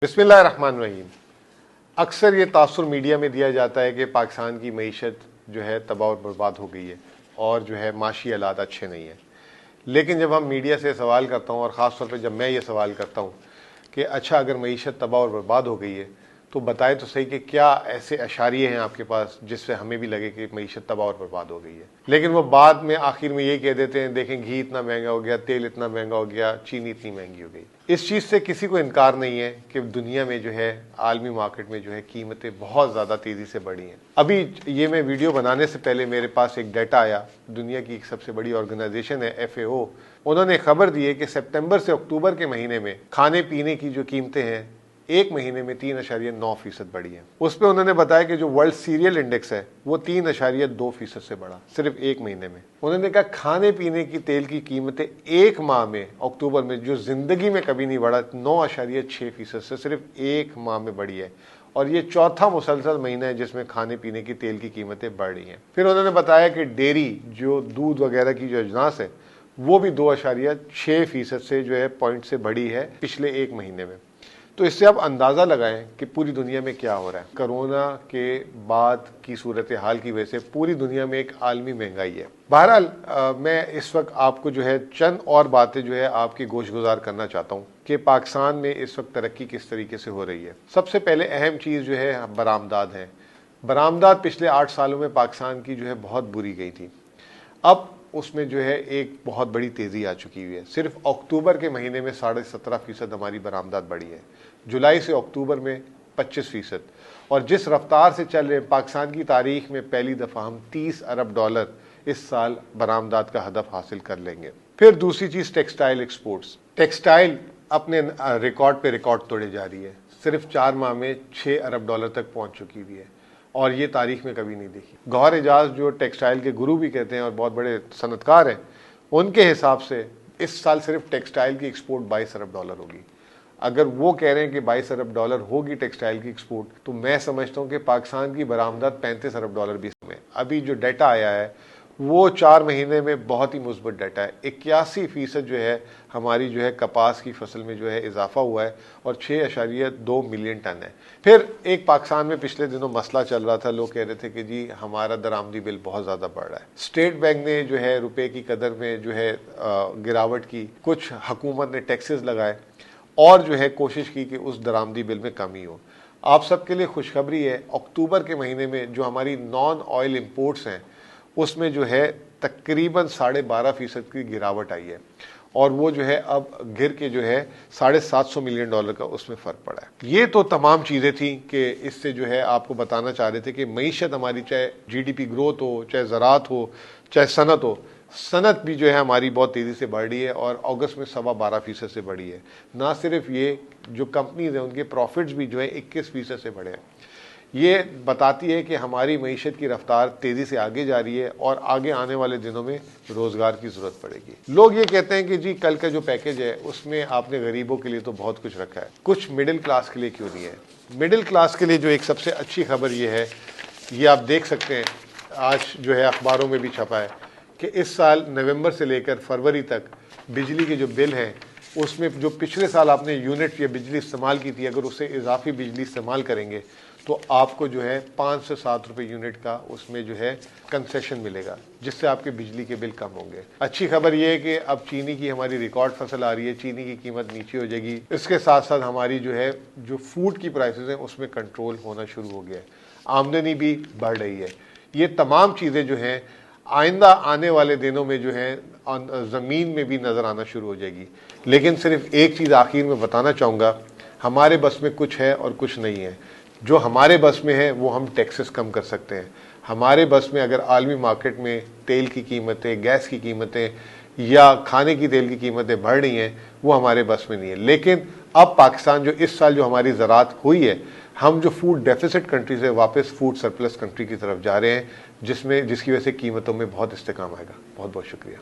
बिस्मिल्लाहिर्रहमानिर्रहीम। अक्सर ये तासुर मीडिया में दिया जाता है कि पाकिस्तान की मईशत जो है तबाह और बर्बाद हो गई है और जो है माशी हालात अच्छे नहीं हैं। लेकिन जब हम मीडिया से सवाल करता हूँ और ख़ास तौर पे जब मैं ये सवाल करता हूँ कि अच्छा अगर मईशत तबाह और बर्बाद हो गई है तो बताए तो सही कि क्या ऐसे अशारिये हैं आपके पास जिससे हमें भी लगे कि मईशत तबाह और बर्बाद हो गई है। लेकिन वो बाद में आखिर में ये कह देते हैं देखें घी इतना महंगा हो गया, तेल इतना महंगा हो गया, चीनी इतनी महंगी हो गई। इस चीज़ से किसी को इनकार नहीं है कि दुनिया में जो है आलमी मार्केट में जो है कीमतें बहुत ज़्यादा तेज़ी से बढ़ी हैं। अभी ये मैं वीडियो बनाने से पहले मेरे पास एक डाटा आया, दुनिया की एक सबसे बड़ी ऑर्गेनाइजेशन है FAO, उन्होंने खबर दी है कि सितंबर से अक्टूबर के महीने में खाने पीने की जो कीमतें हैं एक महीने में 3.9% बढ़ी है। उस पर उन्होंने बताया कि जो वर्ल्ड सीरियल इंडेक्स है वो 3.2% से बढ़ा सिर्फ एक महीने में। उन्होंने कहा खाने पीने की तेल की कीमतें एक माह में अक्टूबर में जो जिंदगी में कभी नहीं बढ़ा 9.6% से सिर्फ एक माह में बढ़ी है। और ये चौथा मुसलसल महीना है जिसमें खाने पीने की तेल की कीमतें बढ़ रही हैं। फिर उन्होंने बताया कि डेयरी जो दूध वगैरह की जो अजनास है वो भी 2.6% से जो है पॉइंट से बढ़ी है पिछले एक महीने में। तो इससे आप अंदाज़ा लगाएं कि पूरी दुनिया में क्या हो रहा है। कोरोना के बाद की सूरत हाल की वजह से पूरी दुनिया में एक आलमी महंगाई है। बहरहाल मैं इस वक्त आपको जो है चंद और बातें जो है आपकी गोशगुजार करना चाहता हूँ कि पाकिस्तान में इस वक्त तरक्की किस तरीके से हो रही है। सबसे पहले अहम चीज़ जो है बरामदात है। बरामदात पिछले 8 सालों में पाकिस्तान की जो है बहुत बुरी गई थी। अब उसमें जो है एक बहुत बड़ी तेज़ी आ चुकी हुई है। सिर्फ अक्टूबर के महीने में 17.5% हमारी बरामदात बढ़ी है, जुलाई से अक्टूबर में 25%। और जिस रफ्तार से चल रहे हैं पाकिस्तान की तारीख में पहली दफ़ा हम $30 अरब इस साल बरामदात का हदफ हासिल कर लेंगे। फिर दूसरी चीज़ टेक्सटाइल एक्सपोर्ट्स। टेक्सटाइल अपने रिकॉर्ड पे रिकॉर्ड तोड़े जा रही है, सिर्फ 4 माह में $6 अरब तक पहुँच चुकी हुई है और ये तारीख में कभी नहीं देखी। गौहर एजाज जो टेक्सटाइल के गुरु भी कहते हैं और बहुत बड़े सनतकार हैं, उनके हिसाब से इस साल सिर्फ टेक्सटाइल की एक्सपोर्ट $22 अरब होगी। अगर वो कह रहे हैं कि $22 अरब होगी टेक्सटाइल की एक्सपोर्ट, तो मैं समझता हूँ कि पाकिस्तान की बरामदात $35 अरब भी में। अभी जो डाटा आया है वो 4 महीने में बहुत ही मुस्बत डाटा है। 81% जो है हमारी जो है कपास की फसल में जो है इजाफा हुआ है और 6.2 मिलियन टन है। फिर एक पाकिस्तान में पिछले दिनों मसला चल रहा था, लोग कह रहे थे कि जी हमारा दरामदी बिल बहुत ज़्यादा बढ़ रहा है। स्टेट बैंक ने जो है रुपए की कदर में जो है गिरावट की, कुछ हुकूमत ने टैक्सेस लगाए और जो है कोशिश की कि उस दरामदी बिल में कमी हो। आप सबके लिए खुशखबरी है, अक्टूबर के महीने में जो हमारी नॉन ऑयल इम्पोर्ट्स हैं उसमें जो है तकरीबन 12.5% की गिरावट आई है और वो जो है अब गिर के जो है $750 मिलियन का उसमें फ़र्क पड़ा है। ये तो तमाम चीज़ें थी कि इससे जो है आपको बताना चाह रहे थे कि मईशत हमारी, चाहे GDP ग्रोथ हो, चाहे ज़राअत हो, चाहे सनत हो, सनत भी जो है हमारी बहुत तेज़ी से बढ़ रही है और अगस्त में 12.25% से बढ़ी है। ना सिर्फ ये, जो कंपनीज हैं उनके प्रॉफिट्स भी जो है 21% से बढ़े हैं। ये बताती है कि हमारी मईशत की रफ्तार तेज़ी से आगे जा रही है और आगे आने वाले दिनों में रोज़गार की ज़रूरत पड़ेगी। लोग ये कहते हैं कि जी कल का जो पैकेज है उसमें आपने गरीबों के लिए तो बहुत कुछ रखा है, कुछ मिडिल क्लास के लिए क्यों नहीं है। मिडिल क्लास के लिए जो एक सबसे अच्छी खबर ये है, ये आप देख सकते हैं आज जो है अखबारों में भी छपा है कि इस साल नवंबर से लेकर फरवरी तक बिजली के जो बिल हैं उसमें जो पिछले साल आपने यूनिट या बिजली इस्तेमाल की थी, अगर उससे इजाफी बिजली इस्तेमाल करेंगे तो आपको जो है 5 से 7 रुपये यूनिट का उसमें जो है कंसेशन मिलेगा, जिससे आपके बिजली के बिल कम होंगे। अच्छी खबर यह है कि अब चीनी की हमारी रिकॉर्ड फसल आ रही है, चीनी की कीमत नीचे हो जाएगी। इसके साथ साथ हमारी जो है जो फूड की प्राइसेस हैं उसमें कंट्रोल होना शुरू हो गया है, आमदनी भी बढ़ रही है। ये तमाम चीज़ें जो हैं आइंदा आने वाले दिनों में जो है ज़मीन में भी नज़र आना शुरू हो जाएगी। लेकिन सिर्फ एक चीज़ आखिर में बताना चाहूँगा, हमारे बस में कुछ है और कुछ नहीं है। जो हमारे बस में है वो हम टैक्सेस कम कर सकते हैं। हमारे बस में अगर आलमी मार्केट में तेल की कीमतें, गैस की कीमतें या खाने की तेल की कीमतें बढ़ रही हैं, वो हमारे बस में नहीं है। लेकिन अब पाकिस्तान जो इस साल जो हमारी ज़राअत हुई है, हम जो फूड डेफिसिट कंट्री से वापस फूड सरप्लस कंट्री की तरफ जा रहे हैं, जिसकी वजह से कीमतों में बहुत इस्तेकाम आएगा। बहुत बहुत शुक्रिया।